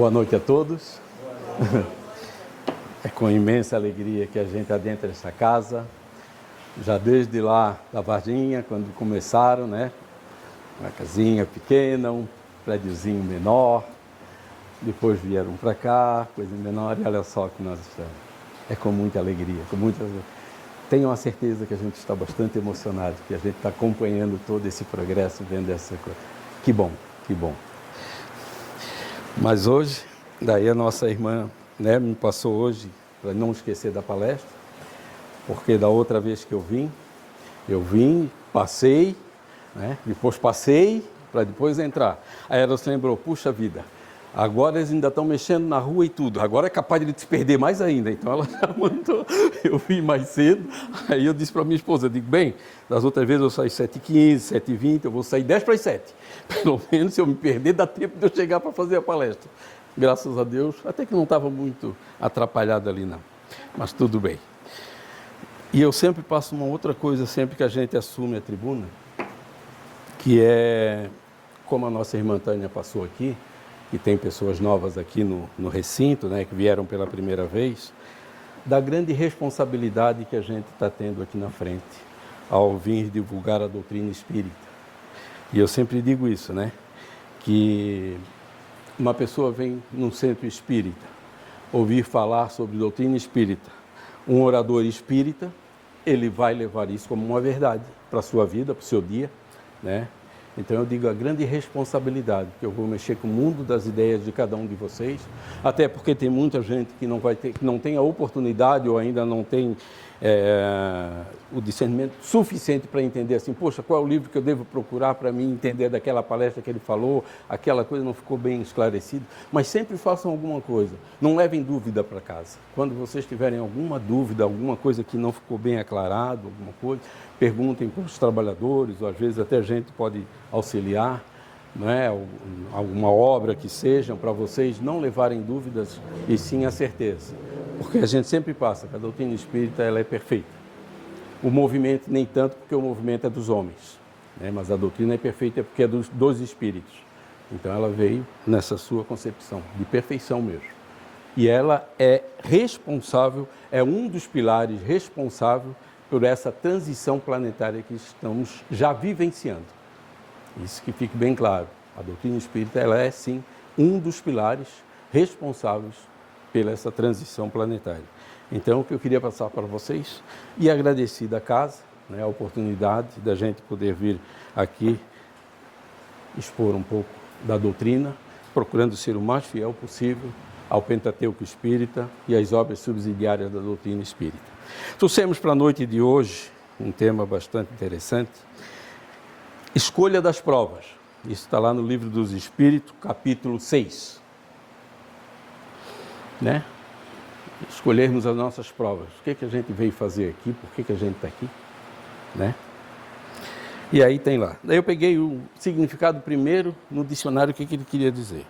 Boa noite a todos. É com imensa alegria que a gente adentra essa casa. Já desde lá da Varginha, quando começaram, né? Uma casinha pequena, um prédiozinho menor. Depois vieram para cá, coisa menor, e olha só que nós estamos. É com muita alegria, com muita... Tenho a certeza que a gente está bastante emocionado, que a gente está acompanhando todo esse progresso, vendo essa coisa. Que bom, que bom. Mas hoje, daí a nossa irmã, né, me passou hoje, para não esquecer da palestra, porque da outra vez que eu vim, passei, né, depois passei, para depois entrar. Aí ela se lembrou, puxa vida, agora eles ainda estão mexendo na rua e tudo, agora é capaz de ele se perder mais ainda. Então ela já mandou, eu vim mais cedo, aí eu disse para minha esposa, eu digo, bem, das outras vezes eu saí 7h15, 7h20, eu vou sair 10 para as 7. Pelo menos se eu me perder, dá tempo de eu chegar para fazer a palestra. Graças a Deus, até que não estava muito atrapalhado ali não, mas tudo bem. E eu sempre passo uma outra coisa, sempre que a gente assume a tribuna, que é, como a nossa irmã Tânia passou aqui, que tem pessoas novas aqui no recinto, né, que vieram pela primeira vez, da grande responsabilidade que a gente está tendo aqui na frente, ao vir divulgar a doutrina espírita. E eu sempre digo isso, né, que uma pessoa vem num centro espírita, ouvir falar sobre doutrina espírita, um orador espírita, ele vai levar isso como uma verdade para a sua vida, para o seu dia, né? Então eu digo a grande responsabilidade, que eu vou mexer com o mundo das ideias de cada um de vocês, até porque tem muita gente que não tem a oportunidade ou ainda não tem o discernimento suficiente para entender assim, poxa, qual é o livro que eu devo procurar para mim entender daquela palestra que ele falou, aquela coisa não ficou bem esclarecida, mas sempre façam alguma coisa, não levem dúvida para casa. Quando vocês tiverem alguma dúvida, alguma coisa que não ficou bem aclarado, alguma coisa, perguntem para os trabalhadores, ou às vezes até a gente pode auxiliar, não é? Alguma obra que sejam, para vocês não levarem dúvidas e sim a certeza. Porque a gente sempre passa, que a doutrina espírita ela é perfeita. O movimento nem tanto, porque o movimento é dos homens, né? Mas a doutrina é perfeita porque é dos espíritos. Então ela veio nessa sua concepção, de perfeição mesmo. E ela é responsável, é um dos pilares responsável por essa transição planetária que estamos já vivenciando. Isso que fique bem claro. A doutrina espírita ela é, sim, um dos pilares responsáveis pela essa transição planetária. Então, o que eu queria passar para vocês, e agradecer da casa, né, a oportunidade da gente poder vir aqui expor um pouco da doutrina, procurando ser o mais fiel possível ao Pentateuco Espírita e às obras subsidiárias da doutrina espírita. Trouxemos para a noite de hoje um tema bastante interessante, escolha das provas. Isso está lá no Livro dos Espíritos, capítulo 6. Né? Escolhermos as nossas provas. O que a gente veio fazer aqui, por que a gente está aqui, né? E aí tem lá. Daí eu peguei o significado primeiro no dicionário, o que ele queria dizer.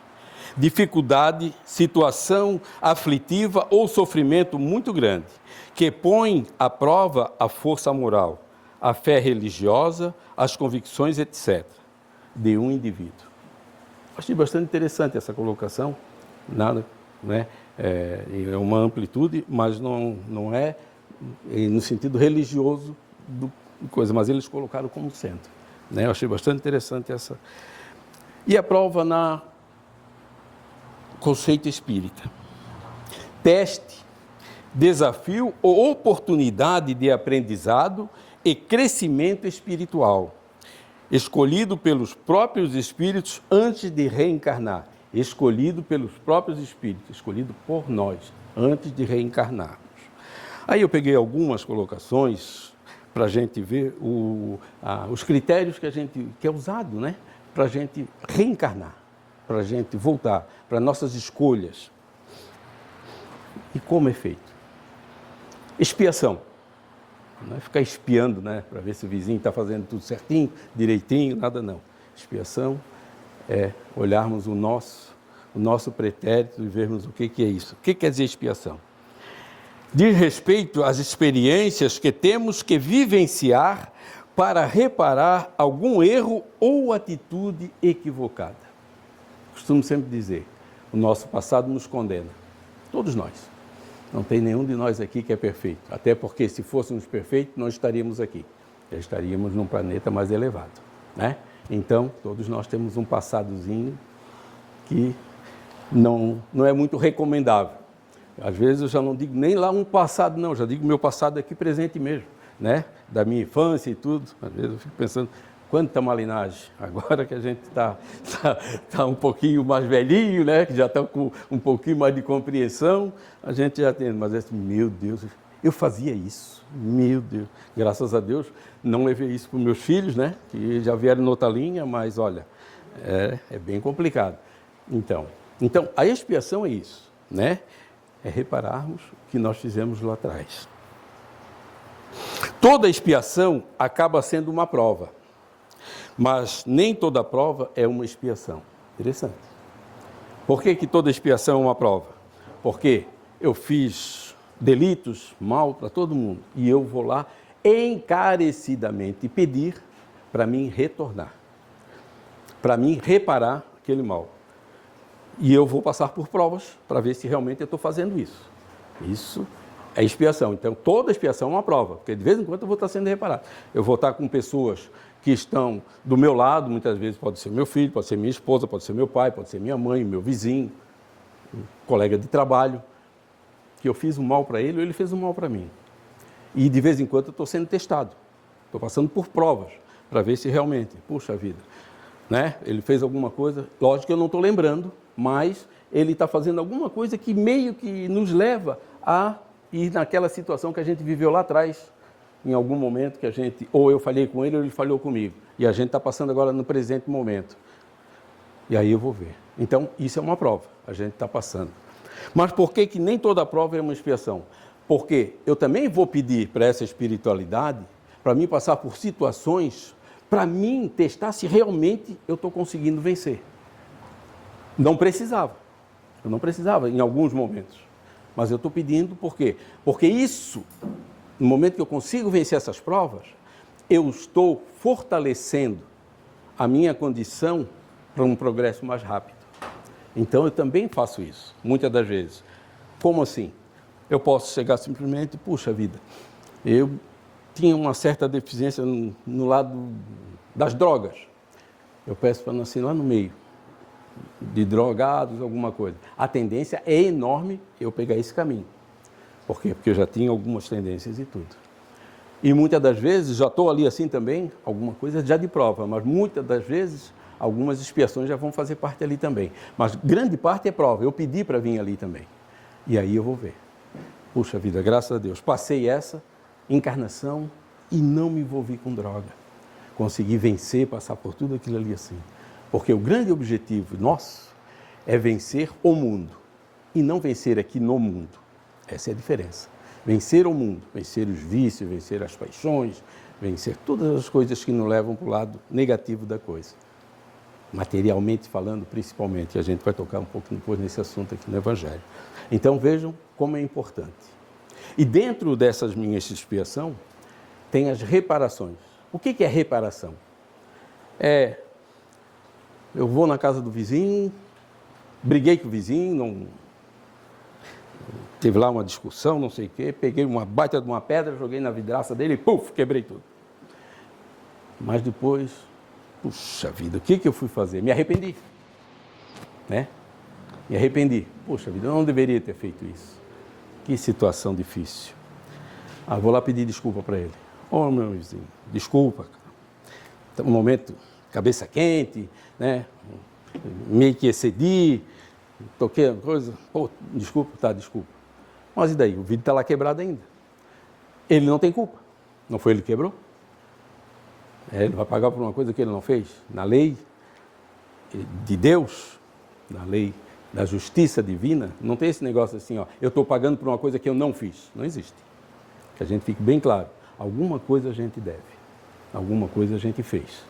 Dificuldade, situação aflitiva ou sofrimento muito grande, que põe à prova a força moral, a fé religiosa, as convicções, etc., de um indivíduo. Achei bastante interessante essa colocação, nada, né? É uma amplitude, mas não é no sentido religioso do coisa, mas eles colocaram como centro, né? Eu achei bastante interessante essa. E a prova na conceito espírita. Teste, desafio ou oportunidade de aprendizado e crescimento espiritual, escolhido pelos próprios espíritos antes de reencarnar. Escolhido pelos próprios espíritos, escolhido por nós, antes de reencarnarmos. Aí eu peguei algumas colocações para a gente ver os critérios que é usado, né, para a gente reencarnar, para a gente voltar, para nossas escolhas. E como é feito? Expiação. Não é ficar espiando, né, para ver se o vizinho está fazendo tudo certinho, direitinho, nada não. Expiação é olharmos o nosso pretérito e vermos o que é isso. O que quer dizer expiação? Diz respeito às experiências que temos que vivenciar para reparar algum erro ou atitude equivocada. Costumo sempre dizer, O nosso passado nos condena. Todos nós. Não tem nenhum de nós aqui que é perfeito. Até porque se fôssemos perfeitos, não estaríamos aqui. Já estaríamos num planeta mais elevado, né? Então, todos nós temos um passadozinho que não é muito recomendável. Às vezes eu já não digo nem lá um passado, não. Já digo meu passado aqui presente mesmo, né? Da minha infância e tudo. Às vezes eu fico pensando, quanta malinagem. Agora que a gente está um pouquinho mais velhinho, né? Que já está com um pouquinho mais de compreensão, a gente já tem. Mas assim, meu Deus, eu fazia isso. Meu Deus. Graças a Deus, não levei isso para os meus filhos, né? Que já vieram noutra linha, mas olha, é bem complicado. Então, a expiação é isso, né? É repararmos o que nós fizemos lá atrás. Toda expiação acaba sendo uma prova. Mas nem toda prova é uma expiação. Interessante. Por que toda expiação é uma prova? Porque eu fiz delitos, mal para todo mundo, e eu vou lá encarecidamente pedir para mim retornar, para mim reparar aquele mal. E eu vou passar por provas para ver se realmente eu estou fazendo isso. Isso é expiação. Então, toda expiação é uma prova, porque de vez em quando eu vou estar sendo reparado. Eu vou estar com pessoas que estão do meu lado, muitas vezes pode ser meu filho, pode ser minha esposa, pode ser meu pai, pode ser minha mãe, meu vizinho, um colega de trabalho, que eu fiz um mal para ele ou ele fez um mal para mim. E de vez em quando eu estou sendo testado, estou passando por provas para ver se realmente, puxa vida, né? Ele fez alguma coisa, lógico que eu não estou lembrando, mas ele está fazendo alguma coisa que meio que nos leva a ir naquela situação que a gente viveu lá atrás, em algum momento que a gente, ou eu falhei com ele ou ele falhou comigo, e a gente está passando agora no presente momento. E aí eu vou ver. Então, isso é uma prova, a gente está passando. Mas por que nem toda prova é uma expiação? Porque eu também vou pedir para essa espiritualidade, para mim passar por situações, para mim testar se realmente eu estou conseguindo vencer. Não precisava. Eu não precisava em alguns momentos. Mas eu estou pedindo por quê? Porque isso, no momento que eu consigo vencer essas provas, eu estou fortalecendo a minha condição para um progresso mais rápido. Então, eu também faço isso, muitas das vezes. Como assim? Eu posso chegar simplesmente, puxa vida, eu tinha uma certa deficiência no lado das drogas. Eu peço para nascer lá no meio, de drogados, alguma coisa. A tendência é enorme eu pegar esse caminho. Por quê? Porque eu já tinha algumas tendências e tudo. E muitas das vezes, já estou ali assim também, alguma coisa já de prova, mas muitas das vezes, algumas expiações já vão fazer parte ali também. Mas grande parte é prova, eu pedi para vir ali também. E aí eu vou ver. Puxa vida, graças a Deus, passei essa encarnação e não me envolvi com droga. Consegui vencer, passar por tudo aquilo ali assim. Porque o grande objetivo nosso é vencer o mundo e não vencer aqui no mundo. Essa é a diferença. Vencer o mundo, vencer os vícios, vencer as paixões, vencer todas as coisas que nos levam para o lado negativo da coisa. Materialmente falando, principalmente, a gente vai tocar um pouco depois nesse assunto aqui no Evangelho. Então vejam como é importante. E dentro dessas minhas expiações, tem as reparações. O que é reparação? Eu vou na casa do vizinho, briguei com o vizinho, teve lá uma discussão, não sei o quê, peguei uma baita de uma pedra, joguei na vidraça dele e puf, quebrei tudo. Mas depois, puxa vida, o que eu fui fazer? Me arrependi, né? Me arrependi. Puxa vida, eu não deveria ter feito isso. Que situação difícil. Vou lá pedir desculpa para ele. Meu vizinho, desculpa, cara. Um momento, cabeça quente, né? Meio que excedi, toquei a coisa, desculpa. Mas e daí? O vidro está lá quebrado ainda. Ele não tem culpa. Não foi ele que quebrou? Ele vai pagar por uma coisa que ele não fez? Na lei de Deus, na lei da justiça divina, não tem esse negócio assim, eu estou pagando por uma coisa que eu não fiz. Não existe. Que a gente fique bem claro. Alguma coisa a gente deve. Alguma coisa a gente fez.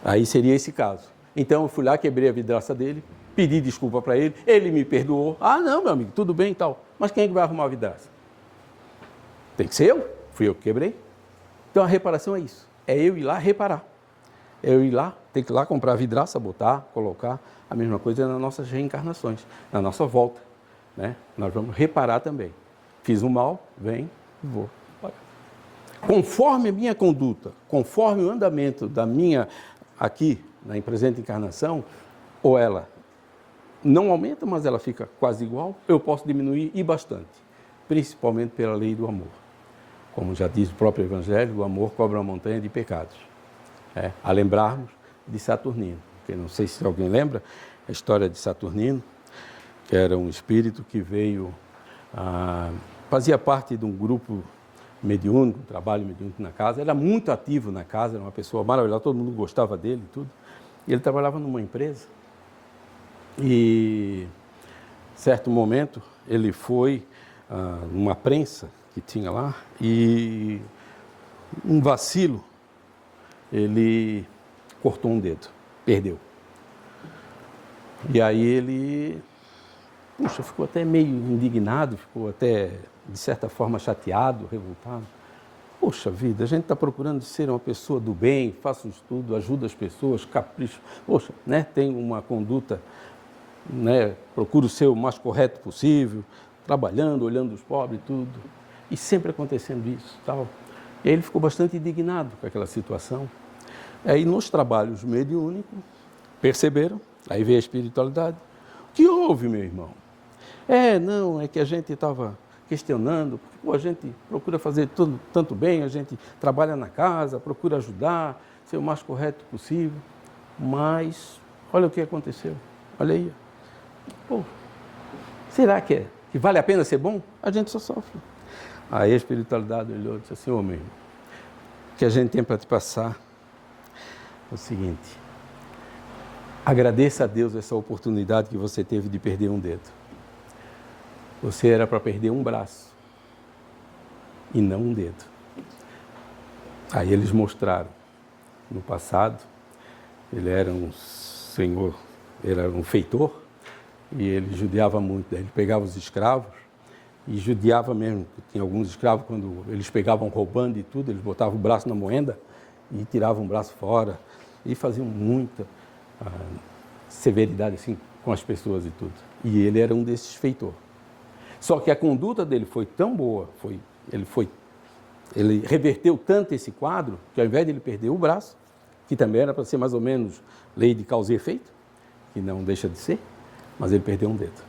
Aí seria esse caso. Então eu fui lá, quebrei a vidraça dele, pedi desculpa para ele, ele me perdoou. Não, meu amigo, tudo bem e tal. Mas quem é que vai arrumar a vidraça? Tem que ser eu. Fui eu que quebrei. Então a reparação é isso. É eu ir lá reparar. eu ir lá, ter que ir lá comprar vidraça, botar, colocar. A mesma coisa nas nossas reencarnações, na nossa volta, né? Nós vamos reparar também. Fiz um mal, vem e vou. Conforme a minha conduta, conforme o andamento da minha, aqui, na presente encarnação, ou ela não aumenta, mas ela fica quase igual, eu posso diminuir e bastante, principalmente pela lei do amor. Como já diz o próprio Evangelho, o amor cobra uma montanha de pecados. A lembrarmos de Saturnino, que não sei se alguém lembra, a história de Saturnino, que era um espírito que veio, fazia parte de um grupo mediúnico, um trabalho mediúnico na casa, era muito ativo na casa, era uma pessoa maravilhosa, todo mundo gostava dele e tudo. E ele trabalhava numa empresa e, certo momento, ele foi numa prensa que tinha lá e um vacilo, ele cortou um dedo, perdeu. E aí ele, ficou até meio indignado, ficou até, de certa forma, chateado, revoltado. Poxa vida, a gente está procurando ser uma pessoa do bem, faça um estudo, ajuda as pessoas, capricho. Poxa, né, tem uma conduta, né, procuro ser o mais correto possível, trabalhando, olhando os pobres e tudo. E sempre acontecendo isso, tal. E aí ele ficou bastante indignado com aquela situação. Aí nos trabalhos mediúnicos, perceberam, aí veio a espiritualidade. O que houve, meu irmão? É que a gente estava questionando, porque a gente procura fazer tudo tanto bem, a gente trabalha na casa, procura ajudar, ser o mais correto possível, mas olha o que aconteceu, olha aí. Pô, será que vale a pena ser bom? A gente só sofre. Aí a espiritualidade olhou e disse assim, meu irmão, o que a gente tem para te passar é o seguinte, agradeça a Deus essa oportunidade que você teve de perder um dedo. Você era para perder um braço e não um dedo. Aí eles mostraram, no passado, ele era um senhor, ele era um feitor, e ele judiava muito. Ele pegava os escravos e judiava mesmo. Tinha alguns escravos, quando eles pegavam roubando e tudo, eles botavam o braço na moenda e tiravam o braço fora. E faziam muita severidade assim, com as pessoas e tudo. E ele era um desses feitores. Só que a conduta dele foi tão boa, ele reverteu tanto esse quadro, que ao invés de ele perder o braço, que também era para ser mais ou menos lei de causa e efeito, que não deixa de ser, mas ele perdeu um dedo.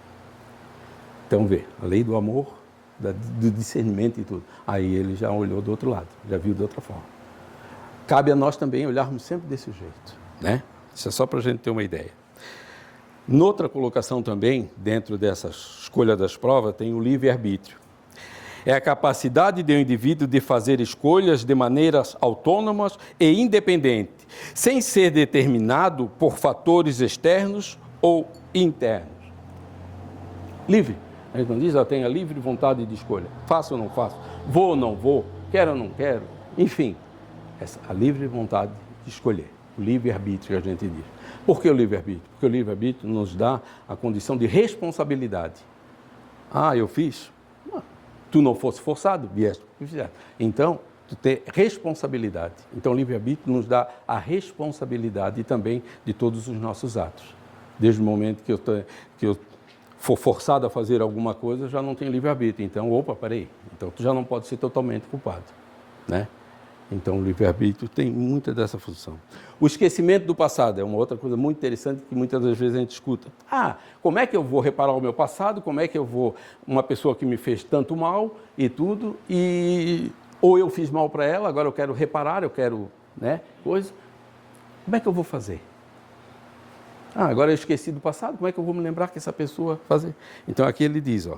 Então vê, a lei do amor, do discernimento e tudo. Aí ele já olhou do outro lado, já viu de outra forma. Cabe a nós também olharmos sempre desse jeito, né? Isso é só para a gente ter uma ideia. Noutra colocação também, dentro dessa escolha das provas, tem o livre-arbítrio. É a capacidade do indivíduo de fazer escolhas de maneiras autônomas e independente, sem ser determinado por fatores externos ou internos. Livre. A gente não diz, eu tenho a livre vontade de escolha. Faço ou não faço? Vou ou não vou? Quero ou não quero? Enfim, a livre vontade de escolher. O livre-arbítrio que a gente diz. Por que o livre-arbítrio? Porque o livre-arbítrio nos dá a condição de responsabilidade. Eu fiz. Tu não fosse forçado, vieste. Então, tu tem responsabilidade. Então, o livre-arbítrio nos dá a responsabilidade também de todos os nossos atos. Desde o momento que eu for forçado a fazer alguma coisa, eu já não tenho livre-arbítrio. Então, peraí. Então, tu já não pode ser totalmente culpado, né? Então, o livre-arbítrio tem muita dessa função. O esquecimento do passado é uma outra coisa muito interessante que muitas das vezes a gente escuta. Como é que eu vou reparar o meu passado? Como é que eu vou... Uma pessoa que me fez tanto mal e tudo, ou eu fiz mal para ela, agora eu quero reparar, eu quero, né, coisa. Como é que eu vou fazer? Agora eu esqueci do passado, como é que eu vou me lembrar que essa pessoa fazer? Então, aqui ele diz,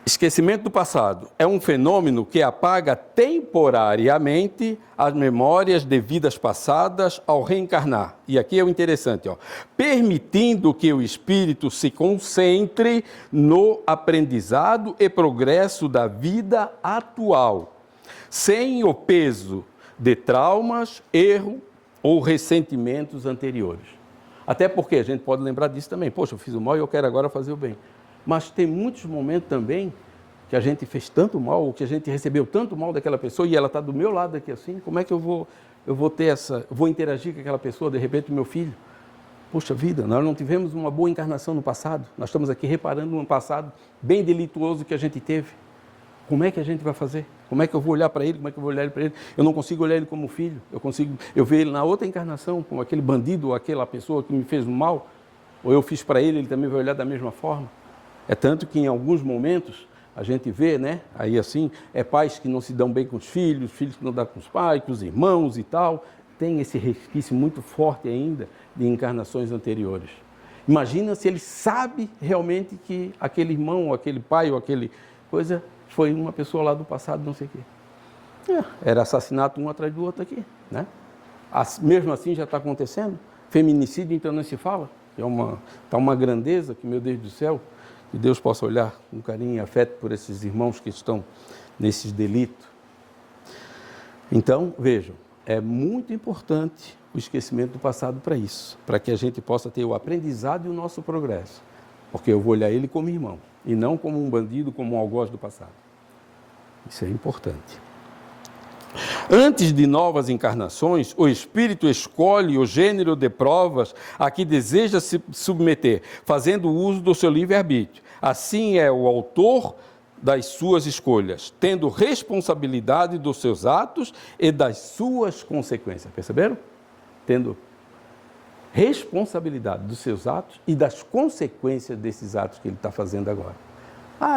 esquecimento do passado é um fenômeno que apaga temporariamente as memórias de vidas passadas ao reencarnar. E aqui é o interessante, permitindo que o espírito se concentre no aprendizado e progresso da vida atual, sem o peso de traumas, erro ou ressentimentos anteriores. Até porque a gente pode lembrar disso também. Poxa, eu fiz o mal e eu quero agora fazer o bem. Mas tem muitos momentos também que a gente fez tanto mal, ou que a gente recebeu tanto mal daquela pessoa e ela está do meu lado aqui assim, como é que eu eu vou interagir com aquela pessoa, de repente, meu filho. Poxa vida, nós não tivemos uma boa encarnação no passado. Nós estamos aqui reparando um passado bem delituoso que a gente teve. Como é que a gente vai fazer? Como é que eu vou olhar para ele? Como é que eu vou olhar para ele? Eu não consigo olhar ele como filho. Eu vejo ele na outra encarnação, como aquele bandido ou aquela pessoa que me fez mal. Ou eu fiz para ele, ele também vai olhar da mesma forma. É tanto que em alguns momentos a gente vê, né? Aí assim, pais que não se dão bem com os filhos que não dão com os pais, com os irmãos e tal. Tem esse resquício muito forte ainda de encarnações anteriores. Imagina se ele sabe realmente que aquele irmão, ou aquele pai, ou aquele coisa, foi uma pessoa lá do passado, não sei o quê. Era assassinato um atrás do outro aqui, né? Mesmo assim já está acontecendo. Feminicídio, então, não se fala. Está uma grandeza que, meu Deus do céu, que Deus possa olhar com carinho e afeto por esses irmãos que estão nesses delitos. Então, vejam, é muito importante o esquecimento do passado para isso, para que a gente possa ter o aprendizado e o nosso progresso. Porque eu vou olhar ele como irmão, e não como um bandido, como um algoz do passado. Isso é importante. Antes de novas encarnações, o espírito escolhe o gênero de provas a que deseja se submeter, fazendo uso do seu livre-arbítrio. Assim é o autor das suas escolhas, tendo responsabilidade dos seus atos e das suas consequências. Perceberam? Tendo responsabilidade dos seus atos e das consequências desses atos que ele está fazendo agora.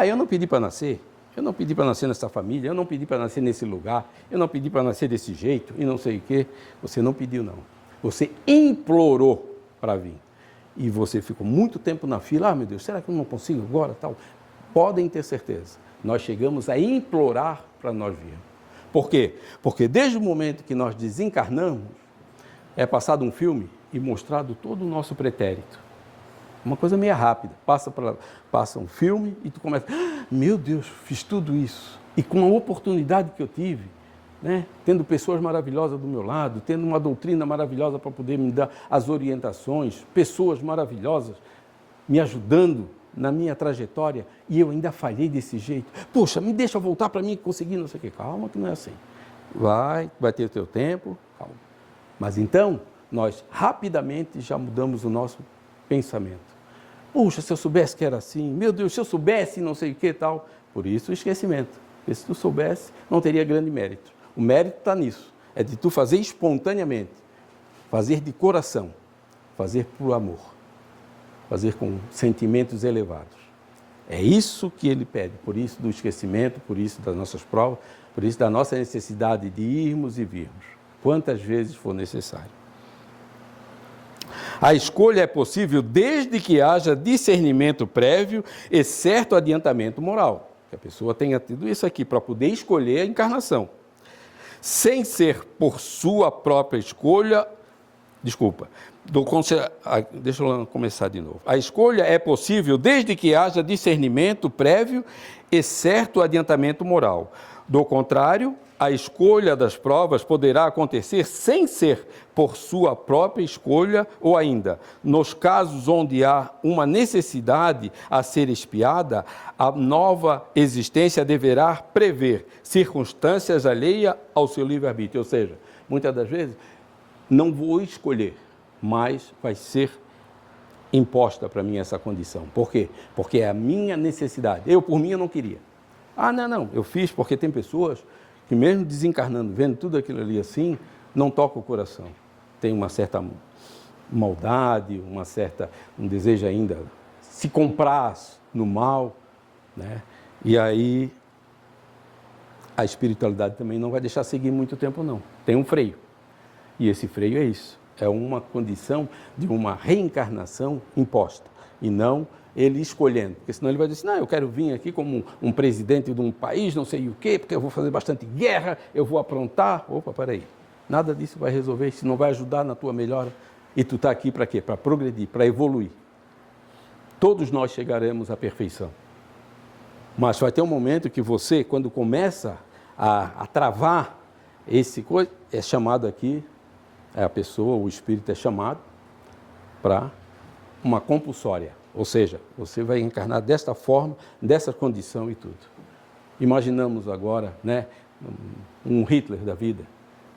Eu não pedi para nascer. Eu não pedi para nascer nessa família, eu não pedi para nascer nesse lugar, eu não pedi para nascer desse jeito e não sei o quê. Você não pediu, não. Você implorou para vir. E você ficou muito tempo na fila. Meu Deus, será que eu não consigo agora? Tal. Podem ter certeza. Nós chegamos a implorar para nós virmos. Por quê? Porque desde o momento que nós desencarnamos, é passado um filme e mostrado todo o nosso pretérito. Uma coisa meio rápida, passa um filme e tu começa, meu Deus, fiz tudo isso. E com a oportunidade que eu tive, né, tendo pessoas maravilhosas do meu lado, tendo uma doutrina maravilhosa para poder me dar as orientações, pessoas maravilhosas me ajudando na minha trajetória, e eu ainda falhei desse jeito. Poxa, me deixa voltar para mim conseguir não sei o quê. Calma que não é assim. Vai ter o teu tempo, calma. Mas então, nós rapidamente já mudamos o nosso pensamento. Puxa, se eu soubesse que era assim, meu Deus, se eu soubesse não sei o que e tal. Por isso o esquecimento. Porque se tu soubesse, não teria grande mérito. O mérito está nisso, é de tu fazer espontaneamente, fazer de coração, fazer por amor, fazer com sentimentos elevados. É isso que ele pede, por isso do esquecimento, por isso das nossas provas, por isso da nossa necessidade de irmos e virmos, quantas vezes for necessário. A escolha é possível desde que haja discernimento prévio e certo adiantamento moral. Que a pessoa tenha tido isso aqui para poder escolher a encarnação. Sem ser por sua própria escolha... Deixa eu começar de novo. A escolha é possível desde que haja discernimento prévio e certo adiantamento moral. Do contrário, a escolha das provas poderá acontecer sem ser por sua própria escolha ou ainda, nos casos onde há uma necessidade a ser expiada, a nova existência deverá prever circunstâncias alheias ao seu livre-arbítrio. Ou seja, muitas das vezes, não vou escolher, mas vai ser imposta para mim essa condição. Por quê? Porque é a minha necessidade. Eu, por mim, eu não queria. Não, eu fiz porque tem pessoas que mesmo desencarnando, vendo tudo aquilo ali assim, não toca o coração. Tem uma certa maldade, um desejo ainda se compraz no mal, né? E aí a espiritualidade também não vai deixar seguir muito tempo, não. Tem um freio. E esse freio é isso. É uma condição de uma reencarnação imposta. E não ele escolhendo. Porque senão ele vai dizer, eu quero vir aqui como um presidente de um país, não sei o quê, porque eu vou fazer bastante guerra, eu vou aprontar. Opa, peraí. Nada disso vai resolver, isso não vai ajudar na tua melhora. E tu está aqui para quê? Para progredir, para evoluir. Todos nós chegaremos à perfeição. Mas vai ter um momento que você, quando começa a travar esse coisa, é chamado aqui, a pessoa, o espírito é chamado para uma compulsória. Ou seja, você vai encarnar desta forma, dessa condição e tudo. Imaginamos agora, né, um Hitler da vida,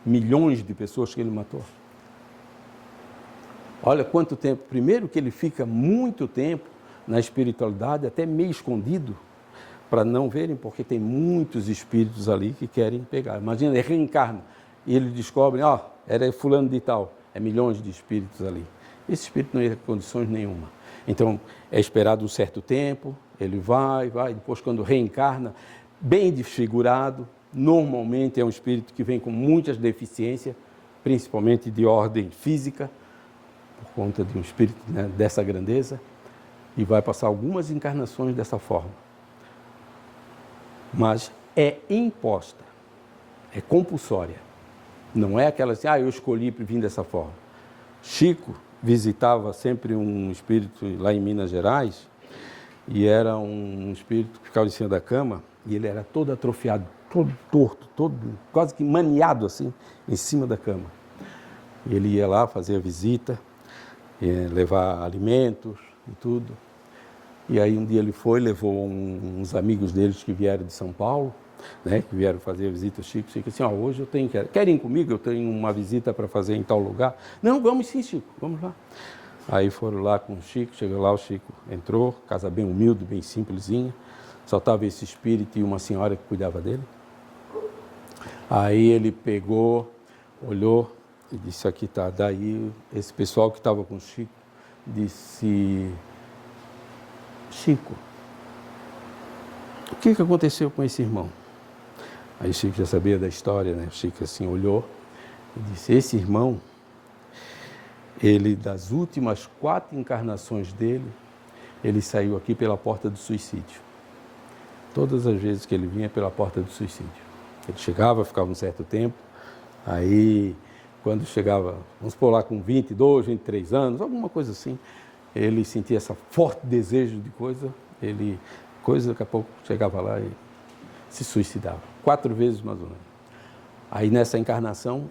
milhões de pessoas que ele matou. Olha quanto tempo. Primeiro que ele fica muito tempo na espiritualidade, até meio escondido, para não verem, porque tem muitos espíritos ali que querem pegar. Imagina, ele reencarna e ele descobre, era fulano de tal, é milhões de espíritos ali. Esse espírito não ia ter condições nenhuma. Então, é esperado um certo tempo, ele vai, depois quando reencarna, bem desfigurado, normalmente é um espírito que vem com muitas deficiências, principalmente de ordem física, por conta de um espírito, né, dessa grandeza, e vai passar algumas encarnações dessa forma. Mas é imposta, é compulsória. Não é aquela assim, eu escolhi para vir dessa forma. Chico visitava sempre um espírito lá em Minas Gerais, e era um espírito que ficava em cima da cama, e ele era todo atrofiado, todo torto, todo quase que maniado assim, em cima da cama. E ele ia lá fazer a visita, levar alimentos e tudo. E aí um dia ele levou uns amigos deles que vieram de São Paulo, né, que vieram fazer a visita ao Chico. Chico assim, hoje eu tenho querem ir comigo? Eu tenho uma visita para fazer em tal lugar. Não, vamos sim, Chico, vamos lá. Aí foram lá com o Chico, chegou lá, o Chico entrou, casa bem humilde, bem simplesinha, só estava esse espírito e uma senhora que cuidava dele. Aí ele pegou, olhou e disse, aqui está. Daí esse pessoal que estava com o Chico disse, Chico, o que aconteceu com esse irmão? Aí o Chico já sabia da história, né? O Chico assim olhou e disse, esse irmão, ele das últimas 4 encarnações dele, ele saiu aqui pela porta do suicídio. Todas as vezes que ele vinha pela porta do suicídio. Ele chegava, ficava um certo tempo, aí quando chegava, vamos supor lá com 22, 23 anos, alguma coisa assim, ele sentia esse forte desejo de coisa, daqui a pouco chegava lá e se suicidava. 4 vezes mais ou menos. Aí nessa encarnação,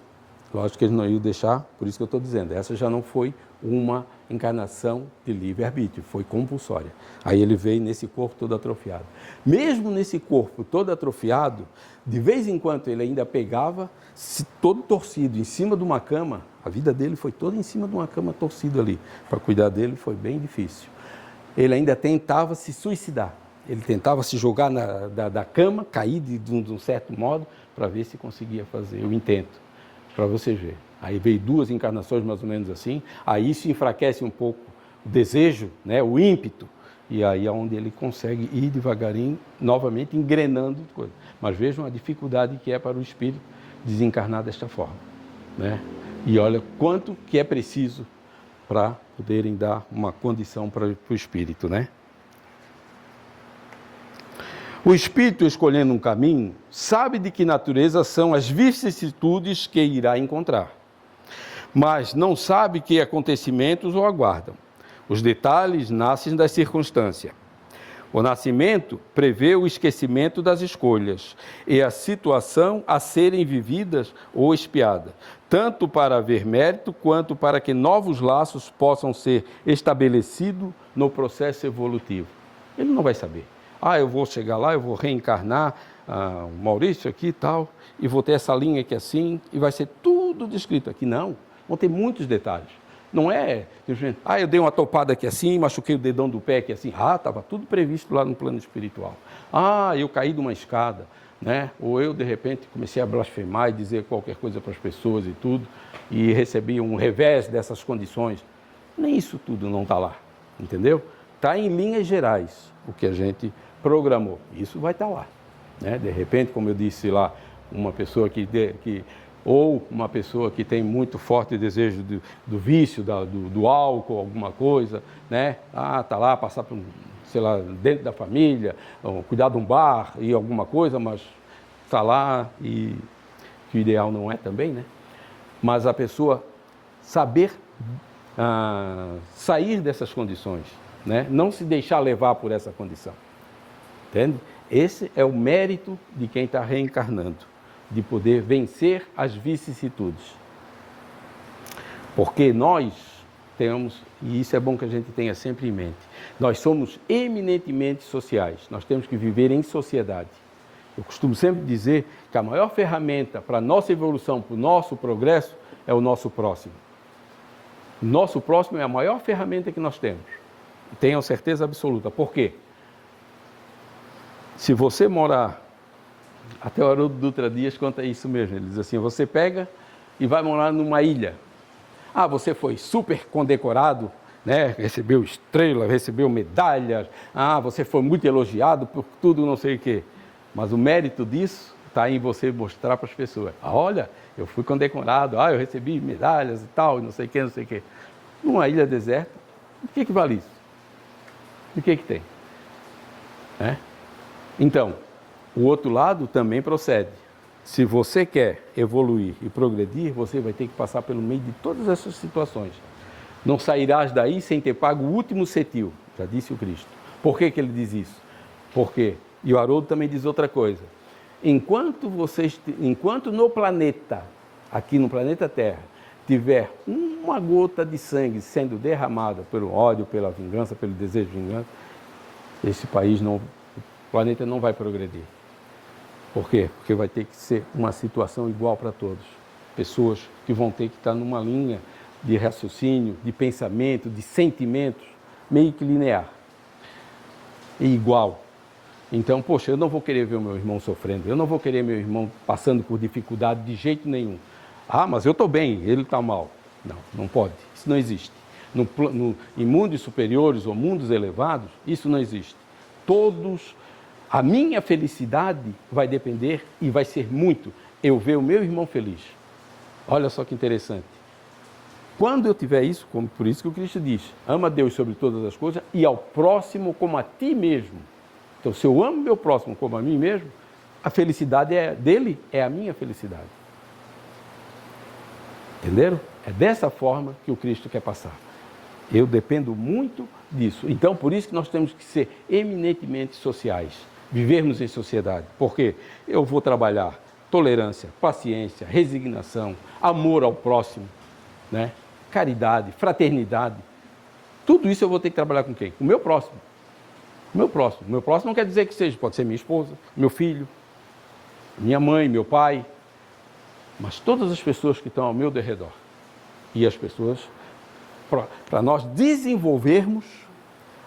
lógico que ele não ia deixar, por isso que eu estou dizendo, essa já não foi uma encarnação de livre-arbítrio, foi compulsória. Aí ele veio nesse corpo todo atrofiado. Mesmo nesse corpo todo atrofiado, de vez em quando ele ainda pegava, todo torcido, em cima de uma cama, a vida dele foi toda em cima de uma cama torcida ali. Para cuidar dele foi bem difícil. Ele ainda tentava se suicidar. Ele tentava se jogar da cama, cair de um certo modo, para ver se conseguia fazer o intento, para você ver. Aí veio 2 encarnações mais ou menos assim, aí se enfraquece um pouco o desejo, né, o ímpeto, e aí é onde ele consegue ir devagarinho, novamente engrenando coisa. Mas vejam a dificuldade que é para o espírito desencarnar desta forma, né? E olha quanto que é preciso para poderem dar uma condição para o espírito, né? O espírito, escolhendo um caminho, sabe de que natureza são as vicissitudes que irá encontrar, mas não sabe que acontecimentos o aguardam. Os detalhes nascem das circunstâncias. O nascimento prevê o esquecimento das escolhas e a situação a serem vividas ou expiadas, tanto para haver mérito quanto para que novos laços possam ser estabelecidos no processo evolutivo. Ele não vai saber. Eu vou chegar lá, eu vou reencarnar o Maurício aqui e tal, e vou ter essa linha aqui assim, e vai ser tudo descrito aqui. Não, vão ter muitos detalhes. Não é, eu dei uma topada aqui assim, machuquei o dedão do pé aqui assim. Estava tudo previsto lá no plano espiritual. Eu caí de uma escada, né? Ou eu, de repente, comecei a blasfemar e dizer qualquer coisa para as pessoas e tudo, e recebi um revés dessas condições. Nem isso tudo não está lá, entendeu? Está em linhas gerais o que a gente programou. Isso vai estar lá, né? De repente, como eu disse lá, uma pessoa ou uma pessoa que tem muito forte desejo do vício, do álcool, alguma coisa, né? Está lá, passar por, sei lá, dentro da família, cuidar de um bar e alguma coisa, mas está lá e que o ideal não é também, né? Mas a pessoa saber sair dessas condições, né? Não se deixar levar por essa condição, entende? Esse é o mérito de quem está reencarnando, de poder vencer as vicissitudes. Porque nós temos, e isso é bom que a gente tenha sempre em mente, nós somos eminentemente sociais, nós temos que viver em sociedade. Eu costumo sempre dizer que a maior ferramenta para a nossa evolução, para o nosso progresso, é o nosso próximo. O nosso próximo é a maior ferramenta que nós temos. Tenham certeza absoluta. Por quê? Se você morar... Até o Haroldo Dutra Dias conta isso mesmo. Ele diz assim, você pega e vai morar numa ilha. Ah, você foi super condecorado, né? Recebeu estrela, recebeu medalhas. Ah, você foi muito elogiado por tudo, não sei o quê. Mas o mérito disso está em você mostrar para as pessoas. Ah, olha, eu fui condecorado, eu recebi medalhas e tal, não sei o quê, não sei o quê. Numa ilha deserta, o que vale isso? O que tem? Então, o outro lado também procede. Se você quer evoluir e progredir, você vai ter que passar pelo meio de todas essas situações. Não sairás daí sem ter pago o último cetil, já disse o Cristo. Por que ele diz isso? Porque, e o Haroldo também diz outra coisa, enquanto no planeta, aqui no planeta Terra, tiver uma gota de sangue sendo derramada pelo ódio, pela vingança, pelo desejo de vingança, esse país não, o planeta não vai progredir. Por quê? Porque vai ter que ser uma situação igual para todos. Pessoas que vão ter que estar numa linha de raciocínio, de pensamento, de sentimentos, meio que linear. E igual. Então, poxa, eu não vou querer ver o meu irmão sofrendo, eu não vou querer meu irmão passando por dificuldade de jeito nenhum. Ah, mas eu estou bem, ele está mal. Não, não pode. Isso não existe. Em mundos superiores ou mundos elevados, isso não existe. A minha felicidade vai depender e vai ser muito eu ver o meu irmão feliz. Olha só que interessante. Quando eu tiver isso, como por isso que o Cristo diz, ama a Deus sobre todas as coisas e ao próximo como a ti mesmo. Então, se eu amo meu próximo como a mim mesmo, a felicidade dele é a minha felicidade. Entenderam? É dessa forma que o Cristo quer passar. Eu dependo muito disso. Então, por isso que nós temos que ser eminentemente sociais. Vivermos em sociedade. Porque eu vou trabalhar tolerância, paciência, resignação, amor ao próximo, né? Caridade, fraternidade. Tudo isso eu vou ter que trabalhar com quem? Com o meu próximo. O meu próximo. O meu próximo não quer dizer que seja, pode ser minha esposa, meu filho, minha mãe, meu pai, mas todas as pessoas que estão ao meu derredor. E as pessoas, para nós desenvolvermos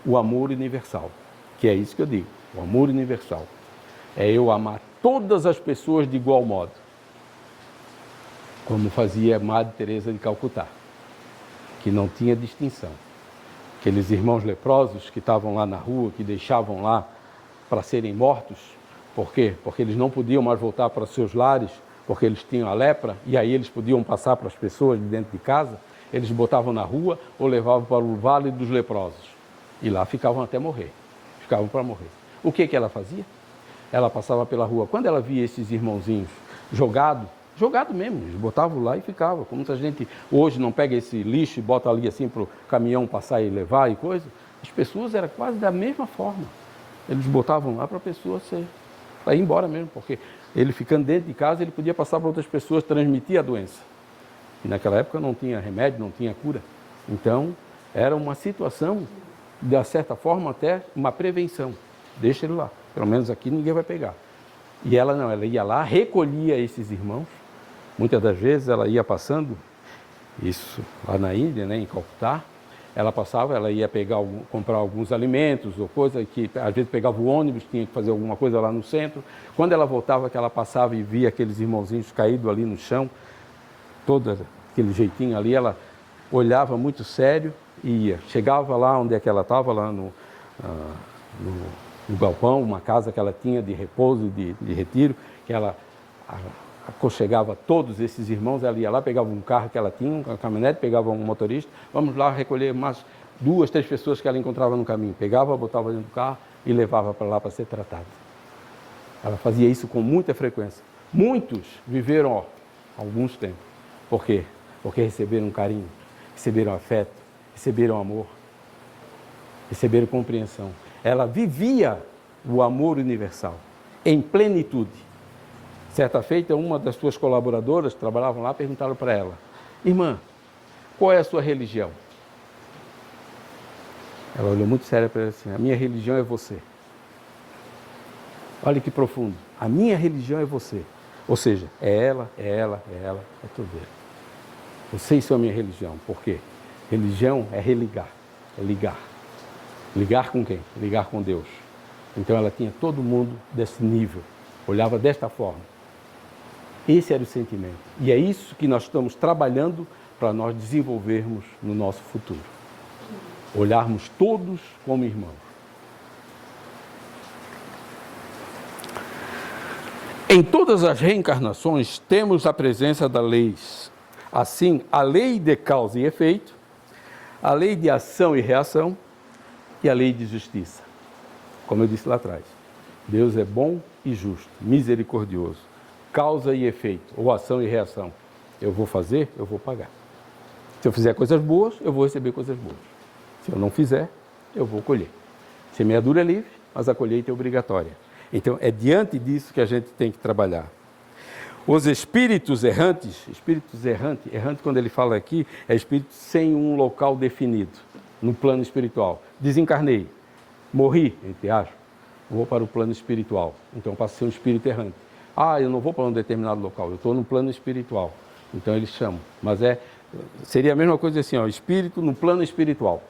o amor universal, que é isso que eu digo, o amor universal. É eu amar todas as pessoas de igual modo, como fazia a Madre Teresa de Calcutá, que não tinha distinção. Aqueles irmãos leprosos que estavam lá na rua, que deixavam lá para serem mortos. Por quê? Porque eles não podiam mais voltar para seus lares, porque eles tinham a lepra, e aí eles podiam passar para as pessoas de dentro de casa, eles botavam na rua ou levavam para o vale dos leprosos. E lá ficavam até morrer, ficavam para morrer. O que ela fazia? Ela passava pela rua, quando ela via esses irmãozinhos jogado mesmo, eles botavam lá e ficavam. Como muita gente hoje não pega esse lixo e bota ali assim para o caminhão passar e levar e coisa, as pessoas eram quase da mesma forma. Eles botavam lá para a pessoa para ir embora mesmo, porque ele ficando dentro de casa, ele podia passar para outras pessoas, transmitir a doença. E naquela época não tinha remédio, não tinha cura. Então, era uma situação, de certa forma, até uma prevenção. Deixa ele lá, pelo menos aqui ninguém vai pegar. E ela não, ela ia lá, recolhia esses irmãos. Muitas das vezes ela ia passando, isso lá na Índia, né, em Calcutá, ela passava, ela ia comprar alguns alimentos ou coisa que, às vezes pegava o ônibus, tinha que fazer alguma coisa lá no centro. Quando ela voltava, que ela passava e via aqueles irmãozinhos caídos ali no chão, todo aquele jeitinho ali, ela olhava muito sério e ia. Chegava lá onde é que ela estava, lá no galpão, uma casa que ela tinha de repouso, de retiro, que ela aconchegava todos esses irmãos, ela ia lá, pegava um carro que ela tinha, uma caminhonete, pegava um motorista, vamos lá recolher mais 2, 3 pessoas que ela encontrava no caminho. Pegava, botava dentro do carro e levava para lá para ser tratada. Ela fazia isso com muita frequência. Muitos viveram alguns tempos. Por quê? Porque receberam carinho, receberam afeto, receberam amor, receberam compreensão. Ela vivia o amor universal em plenitude. Certa feita, uma das suas colaboradoras que trabalhavam lá perguntaram para ela: irmã, qual é a sua religião? Ela olhou muito séria para ele assim: a minha religião é você. Olha que profundo. A minha religião é você. Ou seja, é ela, é tudo ele. Vocês são a minha religião. Por quê? Religião é religar, é ligar. Ligar com quem? Ligar com Deus. Então ela tinha todo mundo desse nível, olhava desta forma. Esse era o sentimento. E é isso que nós estamos trabalhando para nós desenvolvermos no nosso futuro. Olharmos todos como irmãos. Em todas as reencarnações temos a presença das leis. Assim, a lei de causa e efeito, a lei de ação e reação e a lei de justiça. Como eu disse lá atrás, Deus é bom e justo, misericordioso. Causa e efeito, ou ação e reação. Eu vou fazer, eu vou pagar. Se eu fizer coisas boas, eu vou receber coisas boas. Se eu não fizer, eu vou colher. Semeadura é livre, mas a colheita é obrigatória. Então, é diante disso que a gente tem que trabalhar. Os espíritos errantes, errante quando ele fala aqui, é espírito sem um local definido, no plano espiritual. Desencarnei, morri, entre aspas, vou para o plano espiritual. Então, passo a ser um espírito errante. Eu não vou para um determinado local, eu estou no plano espiritual. Então, eles chamam. Mas seria a mesma coisa assim, espírito no plano espiritual.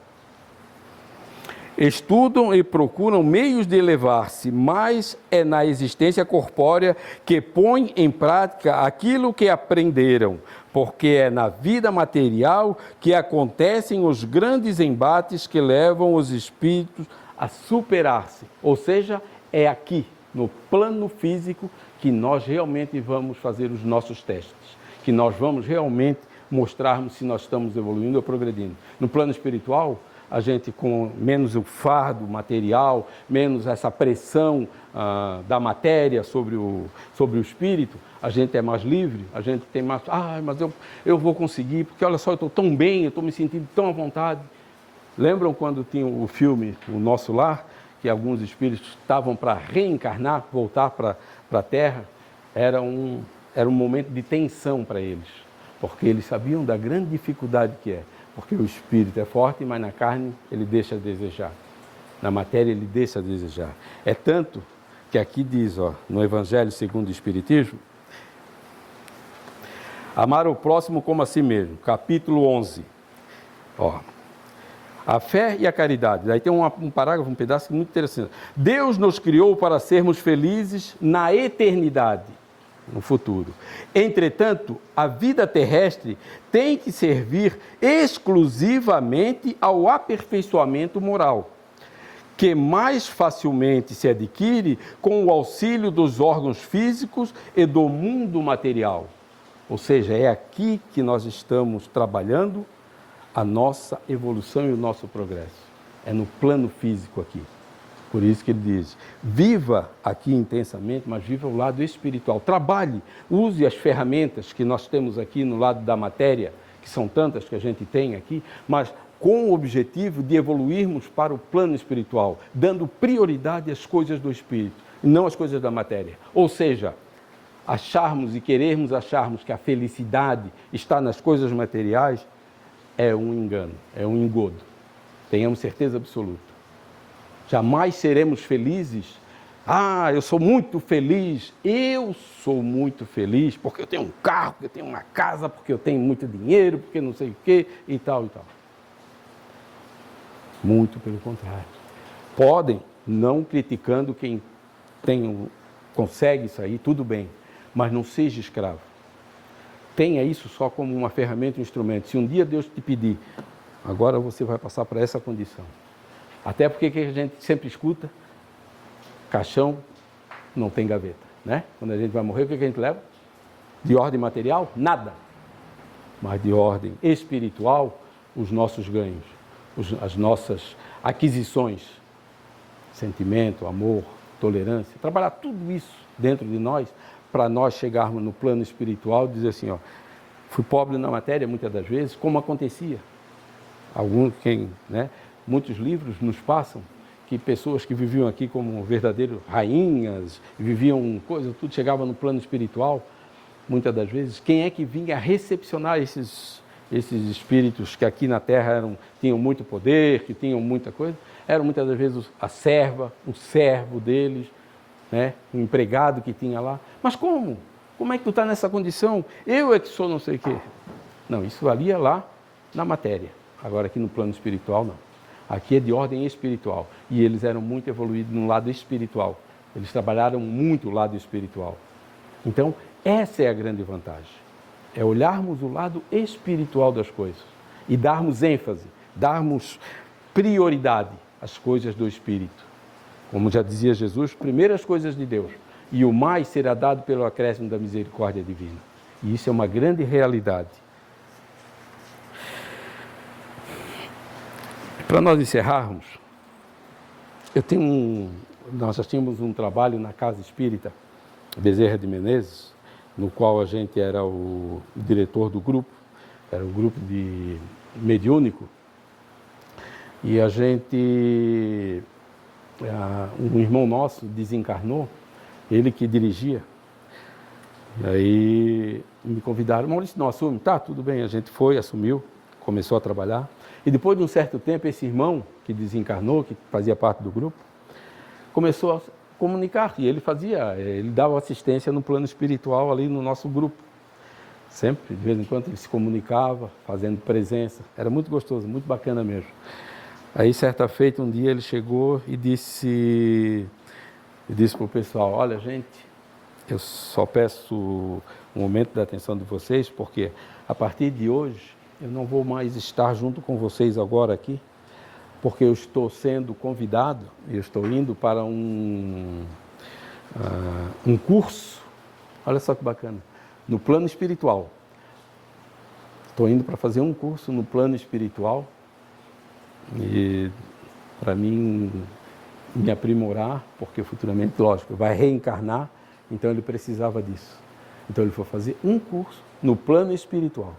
Estudam e procuram meios de elevar-se, mas é na existência corpórea que põem em prática aquilo que aprenderam, porque é na vida material que acontecem os grandes embates que levam os espíritos a superar-se. Ou seja, é aqui, no plano físico, que nós realmente vamos fazer os nossos testes, que nós vamos realmente mostrarmos se nós estamos evoluindo ou progredindo. No plano espiritual, a gente com menos o fardo material, menos essa pressão da matéria sobre o espírito, a gente é mais livre, a gente tem mais, mas eu vou conseguir, porque olha só, eu estou tão bem, eu estou me sentindo tão à vontade. Lembram quando tinha o filme O Nosso Lar, que alguns espíritos estavam para reencarnar, voltar para a Terra? Era um momento de tensão para eles, porque eles sabiam da grande dificuldade que é. Porque o espírito é forte, mas na carne ele deixa a desejar. Na matéria ele deixa a desejar. É tanto que aqui diz, no Evangelho segundo o Espiritismo, amar o próximo como a si mesmo, capítulo 11. A fé e a caridade. Daí tem um parágrafo, um pedaço muito interessante. Deus nos criou para sermos felizes na eternidade, no futuro. Entretanto, a vida terrestre tem que servir exclusivamente ao aperfeiçoamento moral, que mais facilmente se adquire com o auxílio dos órgãos físicos e do mundo material. Ou seja, é aqui que nós estamos trabalhando a nossa evolução e o nosso progresso. É no plano físico aqui. Por isso que ele diz, viva aqui intensamente, mas viva o lado espiritual. Trabalhe, use as ferramentas que nós temos aqui no lado da matéria, que são tantas que a gente tem aqui, mas com o objetivo de evoluirmos para o plano espiritual, dando prioridade às coisas do espírito, e não às coisas da matéria. Ou seja, acharmos e querermos acharmos que a felicidade está nas coisas materiais é um engano, é um engodo. Tenhamos certeza absoluta. Jamais seremos felizes. Eu sou muito feliz. Eu sou muito feliz porque eu tenho um carro, porque eu tenho uma casa, porque eu tenho muito dinheiro, porque não sei o quê, e tal, e tal. Muito pelo contrário. Podem, não criticando quem consegue isso aí, tudo bem, mas não seja escravo. Tenha isso só como uma ferramenta, um instrumento. Se um dia Deus te pedir, agora você vai passar por essa condição. Até porque que a gente sempre escuta, caixão não tem gaveta, né? Quando a gente vai morrer, o que a gente leva? De ordem material? Nada. Mas de ordem espiritual, os nossos ganhos, as nossas aquisições, sentimento, amor, tolerância, trabalhar tudo isso dentro de nós, para nós chegarmos no plano espiritual e dizer assim, fui pobre na matéria muitas das vezes, como acontecia. Muitos livros nos passam que pessoas que viviam aqui como verdadeiras rainhas, viviam coisas, tudo chegava no plano espiritual, muitas das vezes, quem é que vinha recepcionar esses espíritos que aqui na Terra tinham muito poder, que tinham muita coisa? Eram muitas das vezes a serva, o servo deles, né? Um empregado que tinha lá. Mas como? Como é que tu está nessa condição? Eu é que sou não sei o quê. Não, isso valia lá na matéria. Agora aqui no plano espiritual, não. Aqui é de ordem espiritual. E eles eram muito evoluídos no lado espiritual. Eles trabalharam muito o lado espiritual. Então, essa é a grande vantagem. É olharmos o lado espiritual das coisas. E darmos ênfase, darmos prioridade às coisas do Espírito. Como já dizia Jesus, primeiras coisas de Deus. E o mais será dado pelo acréscimo da misericórdia divina. E isso é uma grande realidade. Para nós encerrarmos, nós já tínhamos um trabalho na Casa Espírita Bezerra de Menezes, no qual a gente era o diretor do grupo, era um grupo de mediúnico, e a gente, um irmão nosso desencarnou, ele que dirigia, e aí me convidaram, Maurício, não assume? Tá, tudo bem, a gente foi, assumiu, começou a trabalhar. E depois de um certo tempo, esse irmão que desencarnou, que fazia parte do grupo, começou a comunicar. E ele dava assistência no plano espiritual ali no nosso grupo. Sempre, de vez em quando, ele se comunicava, fazendo presença. Era muito gostoso, muito bacana mesmo. Aí, certa feita, um dia ele chegou e disse para o pessoal, olha, gente, eu só peço um momento da atenção de vocês, porque a partir de hoje, eu não vou mais estar junto com vocês agora aqui, porque eu estou sendo convidado, eu estou indo para um curso, olha só que bacana, no plano espiritual. Estou indo para fazer um curso no plano espiritual, e para mim me aprimorar, porque futuramente, lógico, vai reencarnar, então ele precisava disso. Então ele foi fazer um curso no plano espiritual.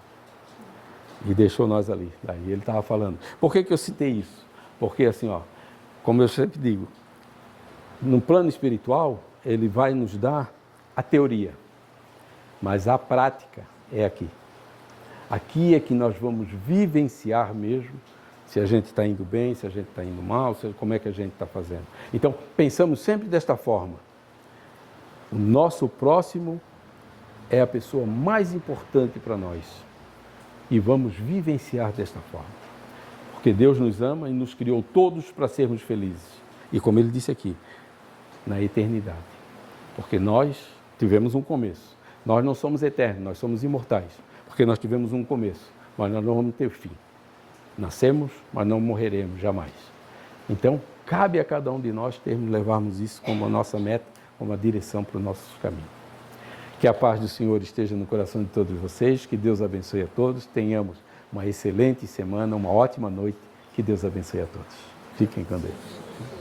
E deixou nós ali. Daí ele estava falando. Por que eu citei isso? Porque assim, como eu sempre digo, no plano espiritual, ele vai nos dar a teoria, mas a prática é aqui. Aqui é que nós vamos vivenciar mesmo se a gente está indo bem, se a gente está indo mal, como é que a gente está fazendo. Então, pensamos sempre desta forma. O nosso próximo é a pessoa mais importante para nós. E vamos vivenciar desta forma. Porque Deus nos ama e nos criou todos para sermos felizes. E como ele disse aqui, na eternidade. Porque nós tivemos um começo. Nós não somos eternos, nós somos imortais. Porque nós tivemos um começo, mas nós não vamos ter fim. Nascemos, mas não morreremos jamais. Então, cabe a cada um de nós levarmos isso como a nossa meta, como a direção para o nosso caminho. Que a paz do Senhor esteja no coração de todos vocês, que Deus abençoe a todos, tenhamos uma excelente semana, uma ótima noite, que Deus abençoe a todos. Fiquem com Deus.